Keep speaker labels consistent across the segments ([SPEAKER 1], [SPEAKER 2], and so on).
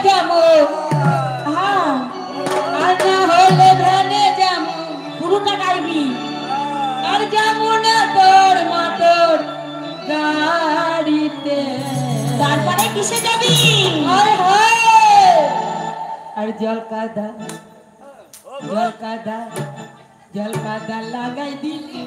[SPEAKER 1] যাবো হ্যাঁ আর না হলে ধ্যানে যাবো পুরোটা গাইবি আর যাবো না তোর মতর গাড়িতে তারপরে কিসে যাবি আর জল কাদা লাগাই দিলি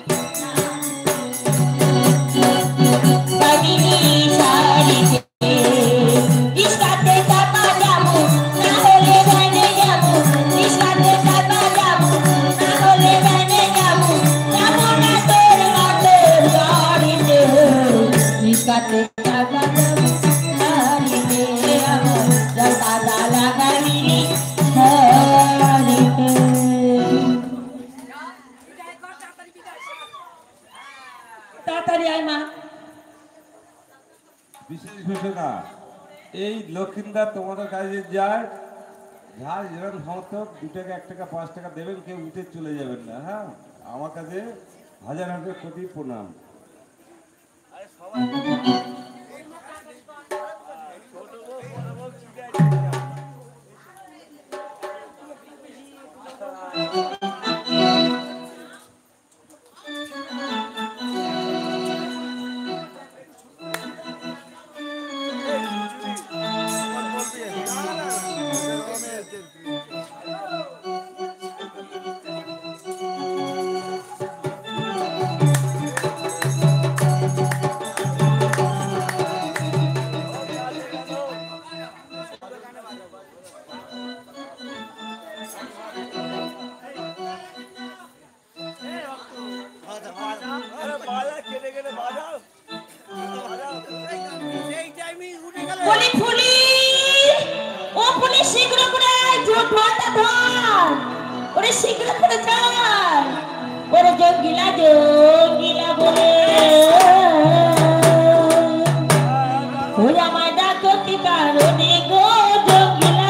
[SPEAKER 2] বিশেষ ঘোষণা এই লক্ষিন্দর তোমাদের কাছে যায় যার যেরকম সমর্থ 2 টাকা 1 টাকা 5 টাকা দেবেন কেউ উঠে চলে যাবেন না হ্যাঁ আমার কাছে হাজার কোটি প্রণাম জঙ্গিলা বলে আমার ডাকো কি কারণে গো জঙ্গিলা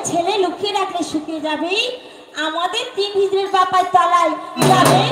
[SPEAKER 2] ছেলে লুকিয়ে রাখলে শুকিয়ে যাবে আমাদের 3 হিজড়ের বাপায় তলায় যাবে